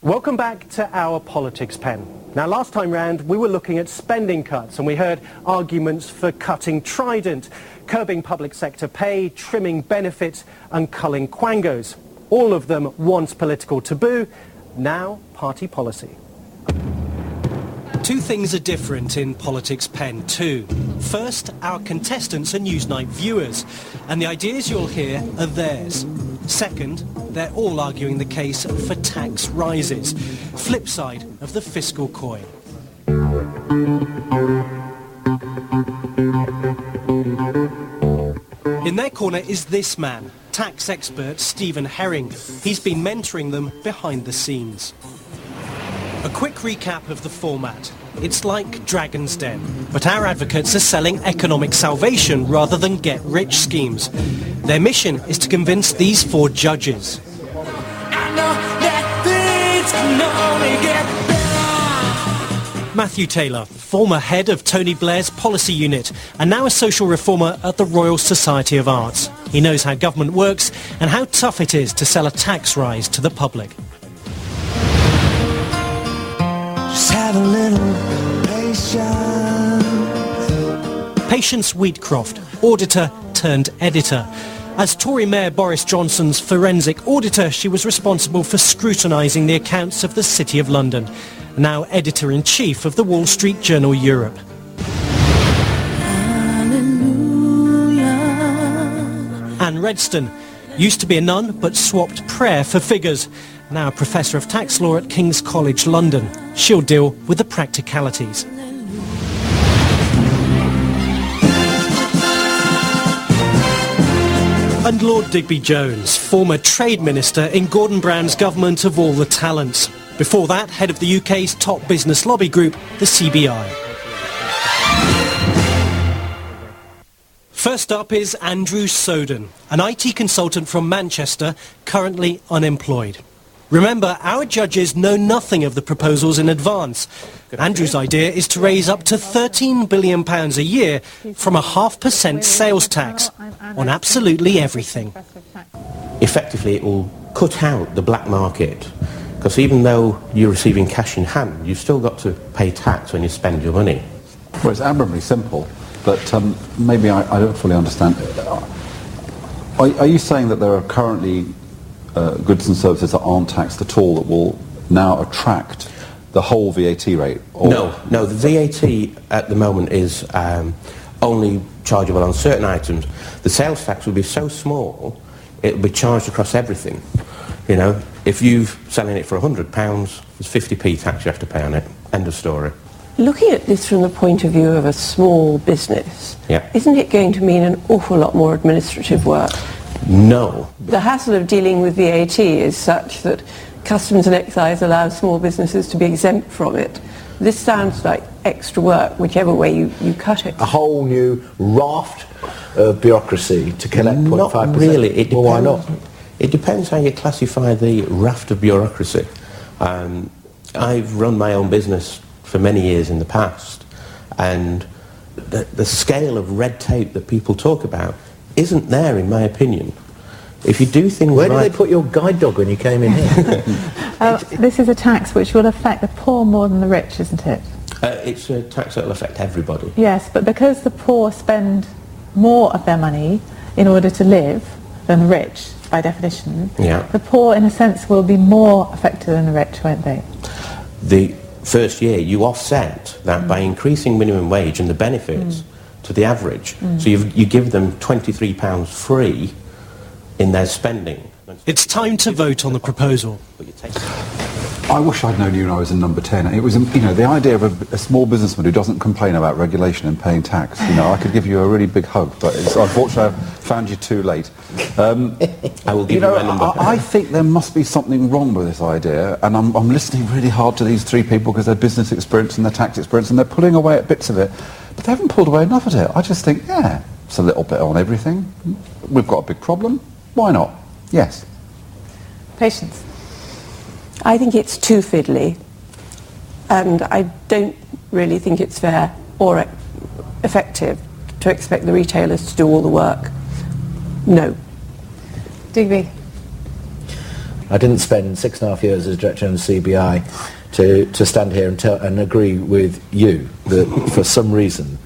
Welcome back to our Politics Pen. Now, last time round, we were looking at spending cuts and we heard arguments for cutting Trident, curbing public sector pay, trimming benefits and culling quangos. All of them once political taboo, now party policy. Two things are different in Politics Pen 2. First, our contestants are Newsnight viewers, and the ideas you'll hear are theirs. Second, they're all arguing the case for tax rises, flip side of the fiscal coin. In their corner is this man, tax expert Stephen Herring. He's been mentoring them behind the scenes. A quick recap of the format. It's like Dragon's Den, but our advocates are selling economic salvation rather than get-rich schemes. Their mission is to convince these four judges. Matthew Taylor, former head of Tony Blair's policy unit and now a social reformer at the Royal Society of Arts. He knows how government works and how tough it is to sell a tax rise to the public. Just have a little patience. Patience Wheatcroft, auditor turned editor. As Tory Mayor Boris Johnson's forensic auditor, she was responsible for scrutinising the accounts of the City of London. Now editor-in-chief of the Wall Street Journal Europe. Anne Redston used to be a nun but swapped prayer for figures. Now a professor of tax law at King's College London. She'll deal with the practicalities. And Lord Digby Jones, former trade minister in Gordon Brown's government of all the talents. Before that, head of the UK's top business lobby group, the CBI. First up is Andrew Soudan, an IT consultant from Manchester, currently unemployed. Remember, our judges know nothing of the proposals in advance. Andrew's idea is to raise up to £13 billion a year from a 0.5% sales tax on absolutely everything. Effectively, it will cut out the black market, because even though you're receiving cash in hand, you've still got to pay tax when you spend your money. Well, it's admirably simple, but maybe I don't fully understand. Are you saying that there are currently goods and services that aren't taxed at all that will now attract the whole VAT rate? Or No, the VAT at the moment is only chargeable on certain items. The sales tax will be so small, it will be charged across everything. You know, if you're selling it for £100, there's 50p tax you have to pay on it. End of story. Looking at this from the point of view of a small business, Yeah. Isn't it going to mean an awful lot more administrative work? No. The hassle of dealing with VAT is such that Customs and Excise allow small businesses to be exempt from it. This sounds like extra work, whichever way you cut it. A whole new raft of bureaucracy to collect 0.5%. Not really. It depends, well, why not? It depends how you classify the raft of bureaucracy. I've run my own business for many years in the past, and the scale of red tape that people talk about isn't there, in my opinion. If you do things Where right... did they put your guide dog when you came in here? This is a tax which will affect the poor more than the rich, isn't it? It's a tax that will affect everybody. Yes, but because the poor spend more of their money in order to live than the rich, by definition, Yeah. the poor, in a sense, will be more affected than the rich, won't they? The first year, you offset that by increasing minimum wage and the benefits to the average. So you give them £23 free in their spending. It's time to vote on the proposal. I wish I'd known you when I was in number 10. It was, the idea of a small businessman who doesn't complain about regulation and paying tax. I could give you a really big hug, but unfortunately I found you too late. I will give you my number. I think there must be something wrong with this idea, and I'm listening really hard to these three people because they're business experience and their tax experience, and they're pulling away at bits of it, but they haven't pulled away enough of it. I just think, yeah, it's a little bit on everything. We've got a big problem. Why not? Yes. Patience. I think it's too fiddly, and I don't really think it's fair or effective to expect the retailers to do all the work. No. Digby. I didn't spend 6.5 years as Director of the CBI to stand here and agree with you that for some reason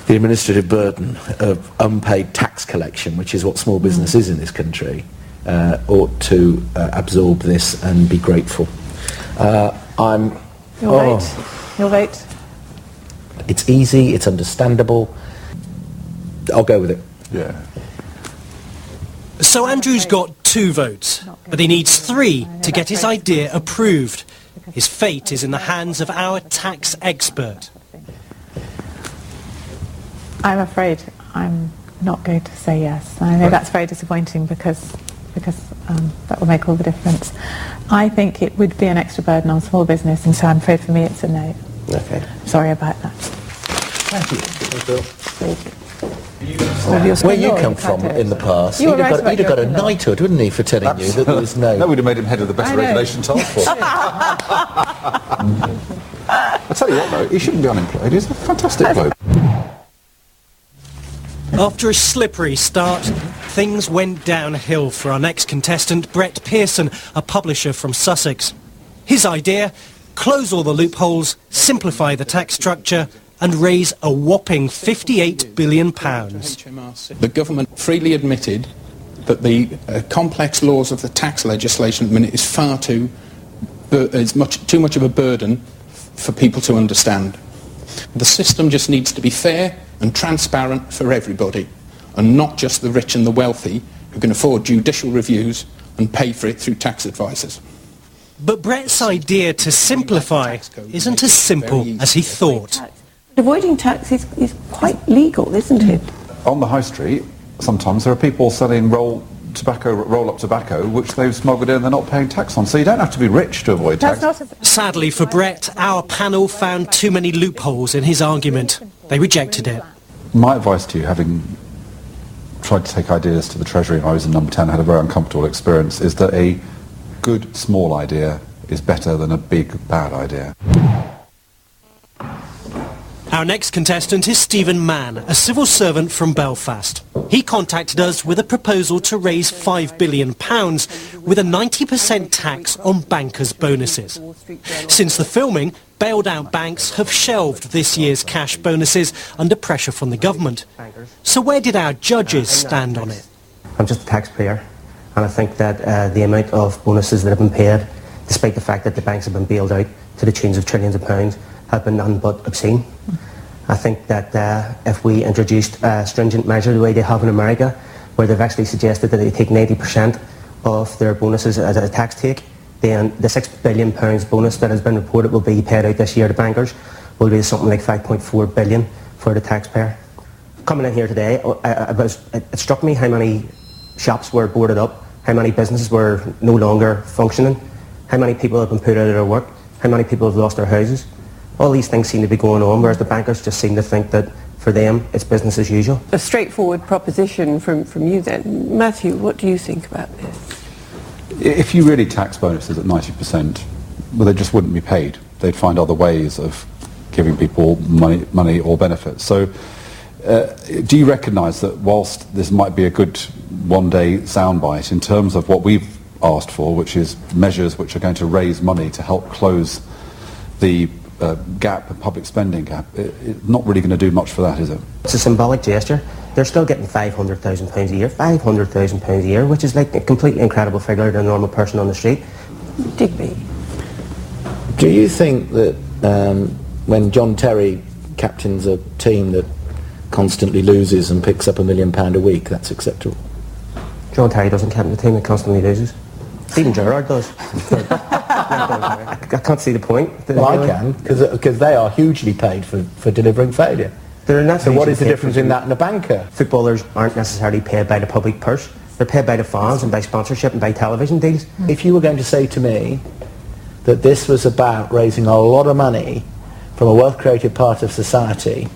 the administrative burden of unpaid tax collection, which is what small business is in this country, ought to absorb this and be grateful. Your vote. It's easy, it's understandable. I'll go with it. Yeah. So Andrew's got 2 votes, but he needs 3 to get his idea approved. His fate is in the hands of our tax expert. I'm afraid I'm not going to say yes. I know that's very disappointing because that will make all the difference. I think it would be an extra burden on small business, and so I'm afraid for me it's a no. Okay. Sorry about that. Thank you. Thank you. Where you come from in the past, You were he'd right have about got a European law. knighthood, wouldn't he, for telling you that there was no... That would have made him head of the Better I know. Regulation Task Force. I tell you what, though, he shouldn't be unemployed. He's a fantastic bloke. After a slippery start, things went downhill for our next contestant, Bret Pearson, a publisher from Sussex. His idea: close all the loopholes, simplify the tax structure and raise a whopping £58 billion. The government freely admitted that the complex laws of the tax legislation at the minute is too much of a burden for people to understand. The system just needs to be fair and transparent for everybody, and not just the rich and the wealthy who can afford judicial reviews and pay for it through tax advisors. But Bret's idea to simplify isn't as simple as he thought. Avoiding tax is quite legal, isn't it? On the high street, sometimes there are people selling roll-up tobacco, which they've smuggled in and they're not paying tax on. So you don't have to be rich to avoid tax. Sadly for Bret, our panel found too many loopholes in his argument. They rejected it. My advice to you, having tried to take ideas to the Treasury when I was in Number 10, had a very uncomfortable experience, is that a good small idea is better than a big bad idea. Our next contestant is Stephen Mann, a civil servant from Belfast. He contacted us with a proposal to raise £5 billion with a 90% tax on bankers' bonuses. Since the filming, bailed out banks have shelved this year's cash bonuses under pressure from the government. So where did our judges stand on it? I'm just a taxpayer, and I think that the amount of bonuses that have been paid, despite the fact that the banks have been bailed out to the tunes of trillions of pounds, have been none but obscene. I think that if we introduced a stringent measure the way they have in America, where they've actually suggested that they take 90% of their bonuses as a tax take, then the £6 billion bonus that has been reported will be paid out this year to bankers will be something like £5.4 billion for the taxpayer. Coming in here today, it struck me how many shops were boarded up, how many businesses were no longer functioning, how many people have been put out of their work, how many people have lost their houses. All these things seem to be going on, whereas the bankers just seem to think that for them it's business as usual. A straightforward proposition from you then. Matthew, what do you think about this? If you really tax bonuses at 90%, well, they just wouldn't be paid. They'd find other ways of giving people money or benefits. So do you recognise that whilst this might be a good one-day soundbite in terms of what we've asked for, which is measures which are going to raise money to help close the gap, the public spending gap, it's not really going to do much for that, is it? It's a symbolic gesture. They're still getting £500,000 a year, £500,000 a year, which is like a completely incredible figure to a normal person on the street. Digby. Do you think that when John Terry captains a team that constantly loses and picks up £1 million a week, that's acceptable? John Terry doesn't captain the team that constantly loses. Stephen Gerrard does. I can't see the point. Well, I can, because they are hugely paid for delivering failure. So what is the difference in that and a banker? Footballers aren't necessarily paid by the public purse. They're paid by the fans and by sponsorship and by television deals. If you were going to say to me that this was about raising a lot of money from a wealth-created part of society,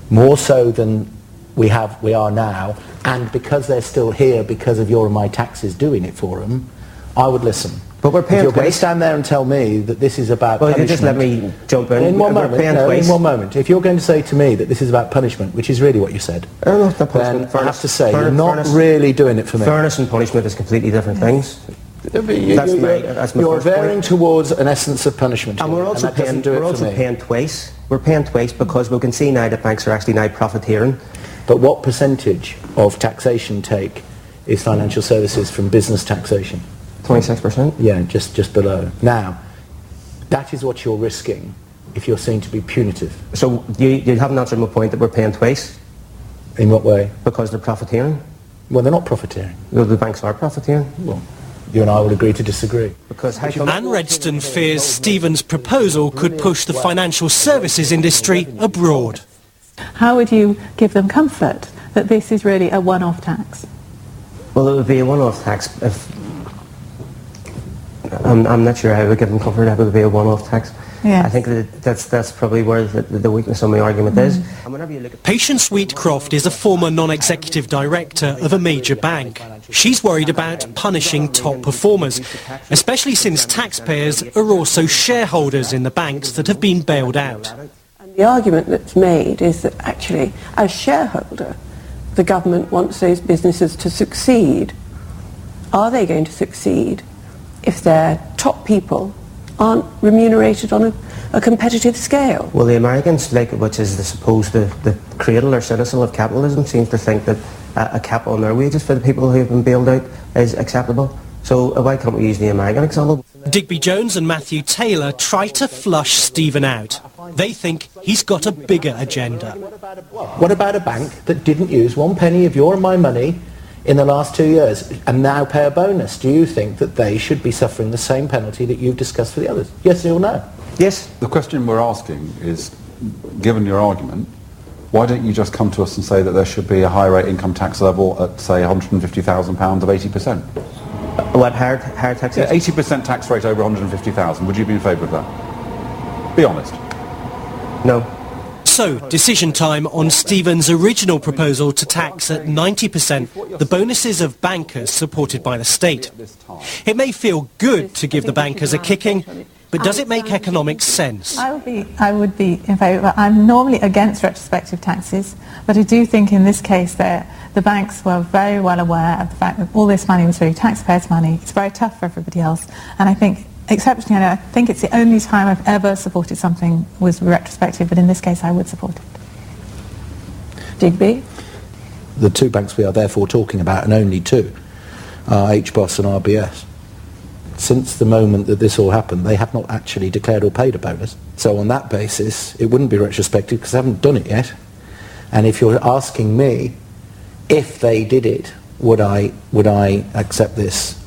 more so than we are now, and because they're still here because of your and my taxes doing it for them, I would listen. But we're paying if you're going to twice. stand there and tell me that this is about punishment... just let me jump in. In one We're paying moment, twice. in 1 moment. If you're going to say to me that this is about punishment, which is really what you said, Oh, no, it's not then punishment. I have to say you're not really doing it for me. Fairness and punishment is completely different things. You're veering towards an essence of punishment. And we're also paying twice. We're paying twice because we can see now that banks are actually now profiteering. But what percentage of taxation take is financial services from business taxation? 26%? Yeah, just below. Now, that is what you're risking if you're seen to be punitive. So you haven't answered my point that we're paying twice? In what way? Because they're profiteering. Well, they're not profiteering. Well, the banks are profiteering. Well, you and I will agree to disagree. Because Anne Redston fears Stephen's proposal could push the financial services industry abroad. How would you give them comfort that this is really a one-off tax? Well, it would be a one-off tax if... I'm not sure how I would give them comfort if it would be a one-off tax. Yes. I think that's probably where the weakness of my argument is. And whenever you look at Patience Wheatcroft is a former non-executive director of a major bank. She's worried about punishing top performers, especially since taxpayers are also shareholders in the banks that have been bailed out. And the argument that's made is that actually, as shareholder, the government wants those businesses to succeed. Are they going to succeed if their top people aren't remunerated on a competitive scale? Well, the Americans, which is the cradle or citadel of capitalism, seems to think that a cap on their wages for the people who have been bailed out is acceptable. So why can't we use the American example? Digby Jones and Matthew Taylor try to flush Stephen out. They think he's got a bigger agenda. What about a bank that didn't use 1 penny of your and my money in the last 2 years and now pay a bonus? Do you think that they should be suffering the same penalty that you've discussed for the others? Yes or no? Yes. The question we're asking is, given your argument, why don't you just come to us and say that there should be a high rate income tax level at, say, £150,000 of 80%? What, higher taxes? Yeah, 80% tax rate over 150,000. Would you be in favour of that? Be honest. No. So, decision time on Stephen's original proposal to tax at 90% the bonuses of bankers supported by the state. It may feel good to give the bankers a kicking, but does it make economic sense? I would be in favour. I'm normally against retrospective taxes, but I do think in this case that the banks were very well aware of the fact that all this money was really taxpayers' money. It's very tough for everybody else, and I think exceptionally, I think it's the only time I've ever supported something was retrospective, but in this case I would support it. Digby? The two banks we are therefore talking about, and only two, are HBOS and RBS. Since the moment that this all happened, they have not actually declared or paid a bonus. So on that basis, it wouldn't be retrospective because they haven't done it yet. And if you're asking me, if they did it, would I accept this?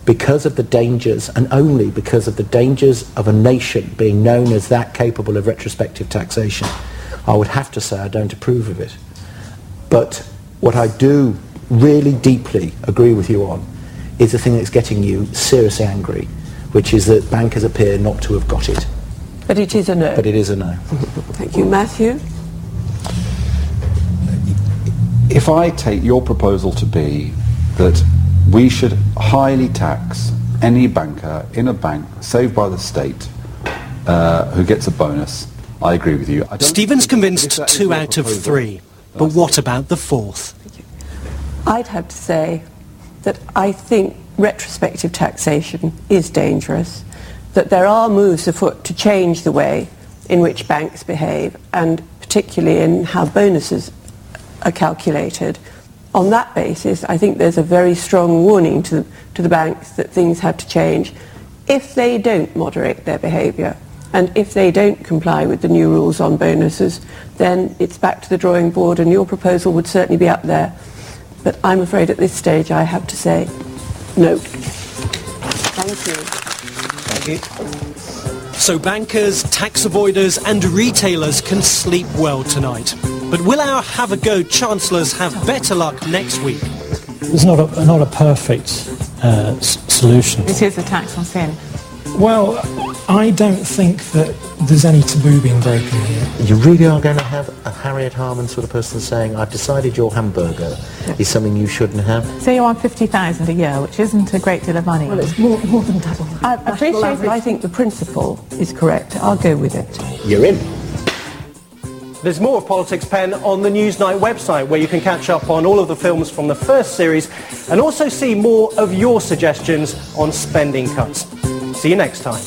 Because of the dangers, and only because of the dangers of a nation being known as that capable of retrospective taxation, I would have to say I don't approve of it. But what I do really deeply agree with you on is the thing that's getting you seriously angry, which is that bankers appear not to have got it. But it is a no. But it is a no. Thank you. Matthew? If I take your proposal to be that we should highly tax any banker in a bank saved by the state who gets a bonus, I agree with you. Stephen's convinced 2 out of 3, but what about the 4th? I'd have to say that I think retrospective taxation is dangerous, that there are moves afoot to change the way in which banks behave, and particularly in how bonuses are calculated. On that basis, I think there's a very strong warning to the banks that things have to change. If they don't moderate their behaviour, and if they don't comply with the new rules on bonuses, then it's back to the drawing board, and your proposal would certainly be up there. But I'm afraid at this stage I have to say no. Thank you. Thank you. So bankers, tax avoiders and retailers can sleep well tonight. But will our have-a-go chancellors have better luck next week? It's not a perfect solution. This is a tax on sin. Well, I don't think that there's any taboo being broken here. You really are going to have a Harriet Harman sort of person saying, I've decided your hamburger is something you shouldn't have? Say you want 50,000 a year, which isn't a great deal of money. Well, it's more than double. I appreciate it. I think the principle is correct. I'll go with it. You're in. There's more of Politics Pen on the Newsnight website, where you can catch up on all of the films from the first series and also see more of your suggestions on spending cuts. See you next time.